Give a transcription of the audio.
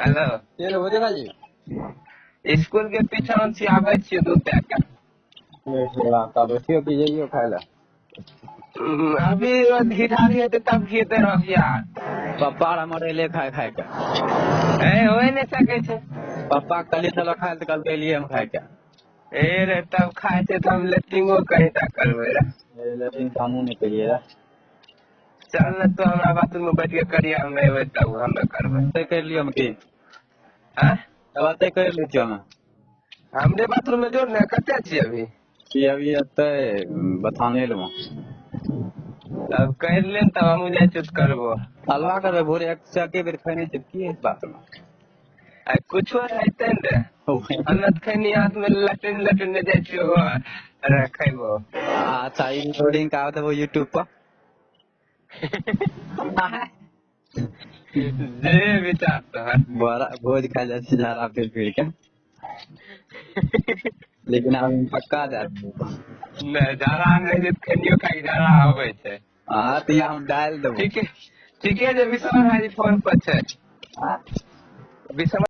hello ये रे बोझे भाजी स्कूल के पीछे से आवे छियै दूध दे के ये छोड़ा तब बैठियो कि जाइयो खाए ला अभी घिठारी हेतै तब खिएतै रहिया पप्पा हमर एले खाए खाए के होय नहीं सकै छै पप्पा कहलिए चलो खाए तो कल एलिए हम खाए के रे तब खाए छै तब लेटिंगो कहिता करबै रे लेकिन हमहूँ नहीं करिए रे चल न तो हमरा बाथरूम में बैठ के करिया हम एबै तब हमे करबै ते कर लियो हम की हाँ अब ते कर लियो हम हमरे बाथरूम में जोड़ ने कते छियै अभी कि अभी एते बथाने लम तब कर ले तब हमहूँ जाइ छियै तऽ करबो हलवा करबे भोरे एक चके बेर खैने छै की है बात में आ कुछो हेतै ने हमे तऽ खैनी हाथ में लटैन लटैन जाइ छियै अरे खैबो अच्छा ई रिकॉर्डिंग का आवत है वो यूट्यूब पर जे विचार तोहर बड़ा भोज खा जा झाड़ा फिर के लेकिन हम पक्का जा नहीं जाड़ा नहीं जे खनियो खाई जाड़ा आबै छै हाँ तो हम डाल देबो ठीके ठीके जे विश्वास भाई फोन पर छै विश्वास